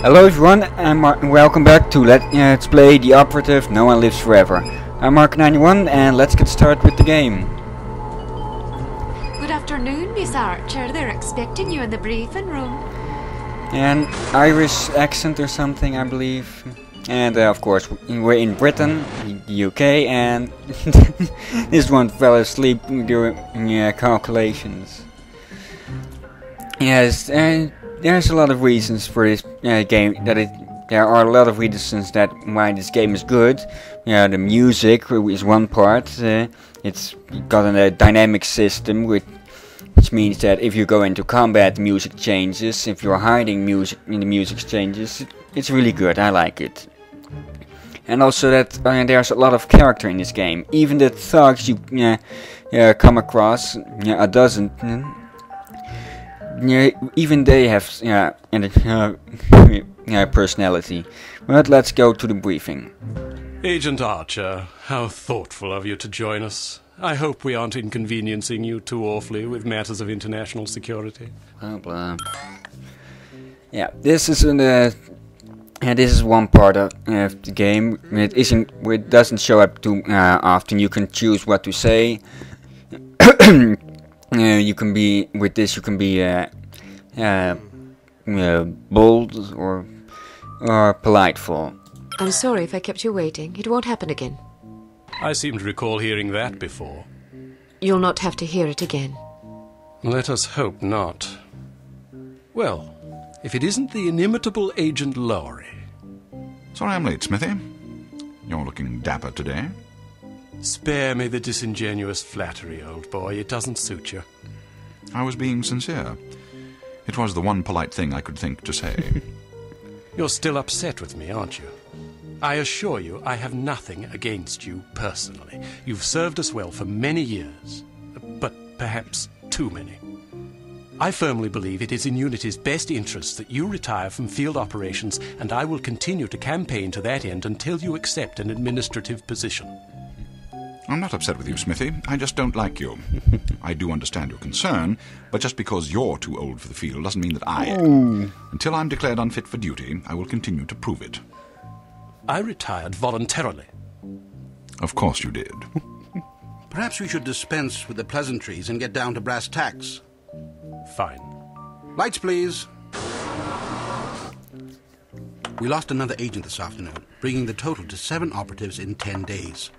Hello everyone, and welcome back to Let's Play the Operative No One Lives Forever. I'm Mark91 and let's get started with the game. Good afternoon, Miss Archer. They're expecting you in the briefing room. An Irish accent or something, I believe. And of course, we're in Britain, the UK, and this one fell asleep during calculations. Yes, and there's a lot of reasons for this game. There are a lot of reasons that why this game is good. Yeah, the music is one part. It's got a dynamic system, which means that if you go into combat, the music changes. If you're hiding, music changes. It's really good. I like it. And also that there's a lot of character in this game. Even the thugs you come across, a dozen. Even they have personality. But let's go to the briefing. Agent Archer, how thoughtful of you to join us. I hope we aren't inconveniencing you too awfully with matters of international security. Blah blah. Yeah, this is this is one part of the game. It doesn't show up too often. You can choose what to say. You can be bold or politeful. I'm sorry if I kept you waiting. It won't happen again. I seem to recall hearing that before. You'll not have to hear it again. Let us hope not. Well, if it isn't the inimitable Agent Lowry. Sorry I'm late, Smithy. You're looking dapper today. Spare me the disingenuous flattery, old boy. It doesn't suit you. I was being sincere. It was the one polite thing I could think to say. You're still upset with me, aren't you? I assure you, I have nothing against you personally. You've served us well for many years, but perhaps too many. I firmly believe it is in Unity's best interests that you retire from field operations, and I will continue to campaign to that end until you accept an administrative position. I'm not upset with you, Smithy. I just don't like you. I do understand your concern, but just because you're too old for the field doesn't mean that I am. Until I'm declared unfit for duty, I will continue to prove it. I retired voluntarily. Of course you did. Perhaps we should dispense with the pleasantries and get down to brass tacks. Fine. Lights, please. We lost another agent this afternoon, bringing the total to 7 operatives in 10 days.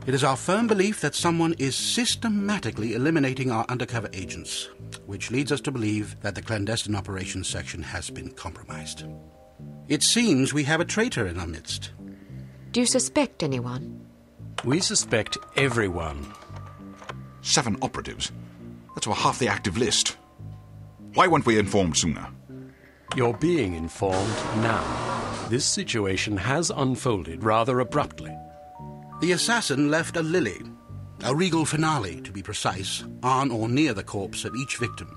It is our firm belief that someone is systematically eliminating our undercover agents, which leads us to believe that the clandestine operations section has been compromised. It seems we have a traitor in our midst. Do you suspect anyone? We suspect everyone. 7 operatives? That's over half the active list. Why weren't we informed sooner? You're being informed now. This situation has unfolded rather abruptly. The assassin left a lily, a regal finale to be precise, on or near the corpse of each victim.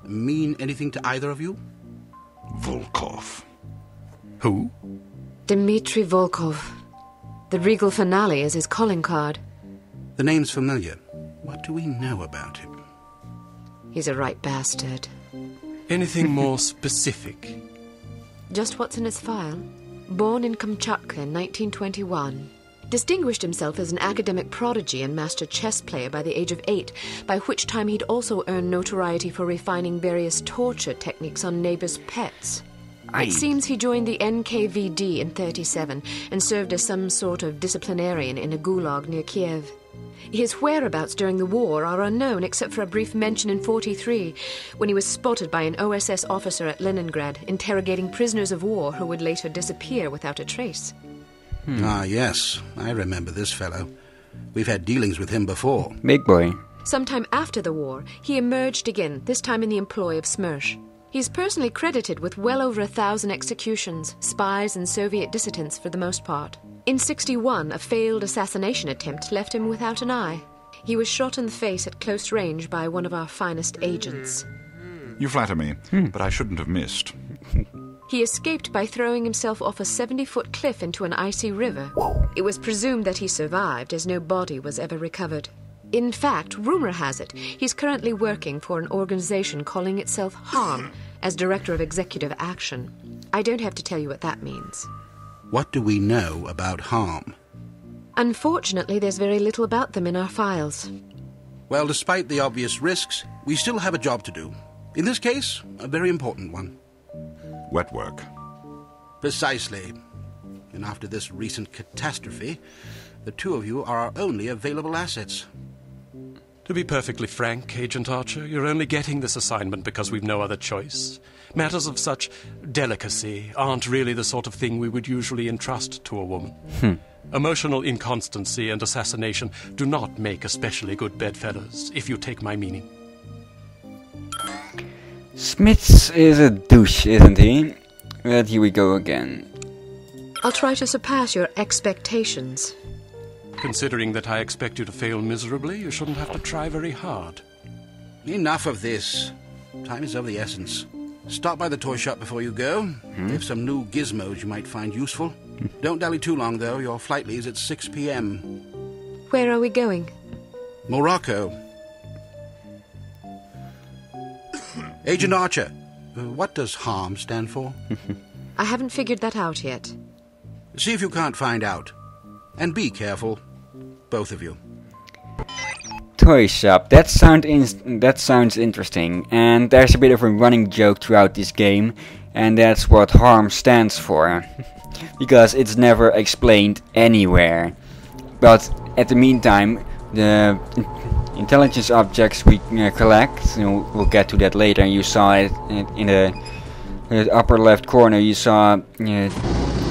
Mean anything to either of you? Volkov. Who? Dmitri Volkov. The regal finale is his calling card. The name's familiar. What do we know about him? He's a right bastard. Anything more specific? Just what's in his file. Born in Kamchatka in 1921. Distinguished himself as an academic prodigy and master chess player by the age of 8, by which time he'd also earned notoriety for refining various torture techniques on neighbors' pets. It seems he joined the NKVD in 1937 and served as some sort of disciplinarian in a gulag near Kiev. His whereabouts during the war are unknown except for a brief mention in 1943, when he was spotted by an OSS officer at Leningrad interrogating prisoners of war who would later disappear without a trace. Ah, yes. I remember this fellow. We've had dealings with him before. Big boy. Sometime after the war, he emerged again, this time in the employ of Smersh. He's personally credited with well over 1,000 executions, spies and Soviet dissidents for the most part. In 1961, a failed assassination attempt left him without an eye. He was shot in the face at close range by one of our finest agents. You flatter me, but I shouldn't have missed. He escaped by throwing himself off a 70-foot cliff into an icy river. It was presumed that he survived, as no body was ever recovered. In fact, rumor has it, he's currently working for an organization calling itself HARM, as Director of Executive Action. I don't have to tell you what that means. What do we know about harm? Unfortunately, there's very little about them in our files. Well, despite the obvious risks, we still have a job to do. In this case, a very important one. Wet work. Precisely. And after this recent catastrophe, the two of you are our only available assets. To be perfectly frank, Agent Archer, you're only getting this assignment because we've no other choice. Matters of such delicacy aren't really the sort of thing we would usually entrust to a woman. Emotional inconstancy and assassination do not make especially good bedfellows, if you take my meaning. Smiths is a douche, isn't he? But here we go again. I'll try to surpass your expectations. Considering that I expect you to fail miserably, you shouldn't have to try very hard. Enough of this. Time is of the essence. Stop by the toy shop before you go. They have some new gizmos you might find useful. Don't dally too long, though. Your flight leaves at 6 p.m. Where are we going? Morocco. Agent Archer, what does HARM stand for? I haven't figured that out yet. See if you can't find out. And be careful. Both of you. Toy shop. That sounds interesting. And there's a bit of a running joke throughout this game. And that's what HARM stands for. Because it's never explained anywhere. But at the meantime, the intelligence objects we collect, we'll get to that later. You saw it in the upper left corner. You saw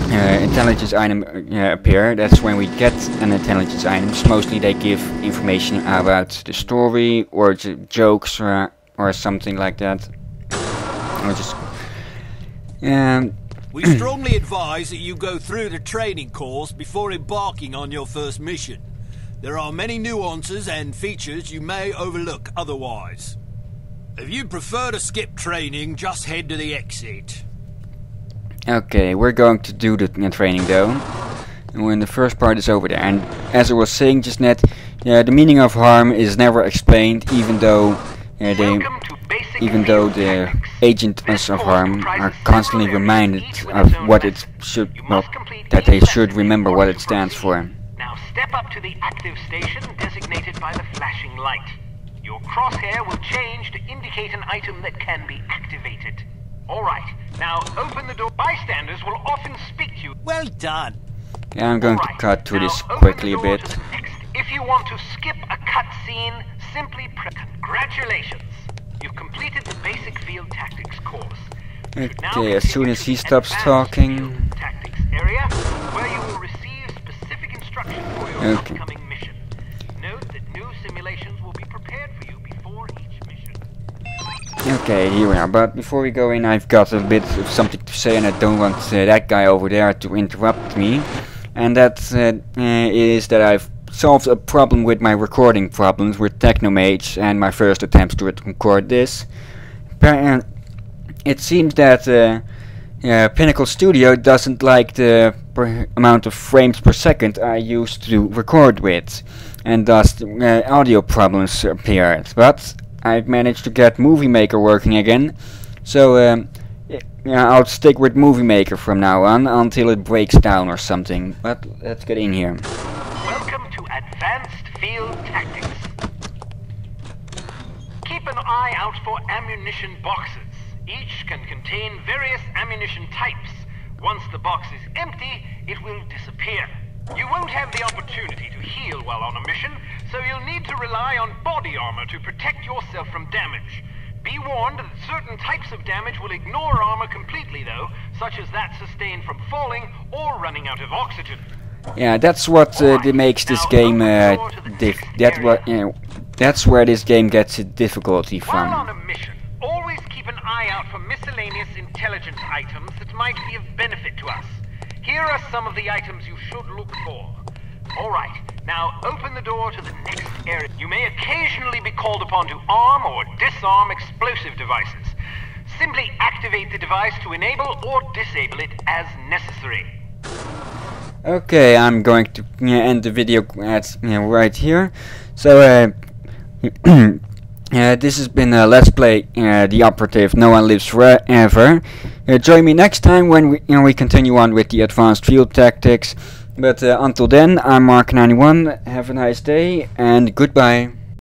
intelligence item appear. That's when we get an intelligence items. Mostly they give information about the story or jokes or something like that. Or just we strongly advise that you go through the training course before embarking on your first mission. There are many nuances and features you may overlook otherwise. If you prefer to skip training, just head to the exit. Okay, we're going to do the training though. And when the first part is over there. And as I was saying just net, the meaning of HARM is never explained, even though the agents of HARM are constantly reminded of what it should, that they should remember what it stands for. Now step up to the active station designated by the flashing light. Your crosshair will change to indicate an item that can be activated. Alright, now open the door. Bystanders will often speak to you. Well done. Yeah, I'm going to cut through this quickly a bit. If you want to skip a cutscene, simply press. Congratulations! You've completed the basic field tactics course. Okay, as soon as he stops talking. Tactics area, where you will receive specific instructions for your upcoming mission. Note that new simulations will be prepared for you before each mission. Okay, here we are. But before we go in, I've got a bit of something to say, and I don't want that guy over there to interrupt me. And that is that I've solved a problem with my recording problems with Technomage and my first attempts to record this. It seems that Pinnacle Studio doesn't like the amount of frames per second I used to record with, and thus audio problems appeared. But I've managed to get Movie Maker working again, so I'll stick with Movie Maker from now on until it breaks down or something. But let's get in here. Welcome to Advanced Field Tactics. Keep an eye out for ammunition boxes. Each can contain various ammunition types. Once the box is empty, it will disappear. You won't have the opportunity to heal while on a mission, so you'll need to rely on body armor to protect yourself from damage. Be warned that certain types of damage will ignore armor completely though, such as that sustained from falling or running out of oxygen. Yeah, that's what makes this game that's where this game gets its difficulty from. While on a mission, always keep an eye out for miscellaneous intelligence items that might be of benefit to us. Here are some of the items you should look for. Alright, now open the door to the next area. You may occasionally be called upon to arm or disarm explosive devices. Simply activate the device to enable or disable it as necessary. Okay, I'm going to end the video at right here. So This has been Let's Play the Operative No One Lives Forever. Join me next time when we continue on with the advanced field tactics. But until then, I'm Mark91. Have a nice day and goodbye.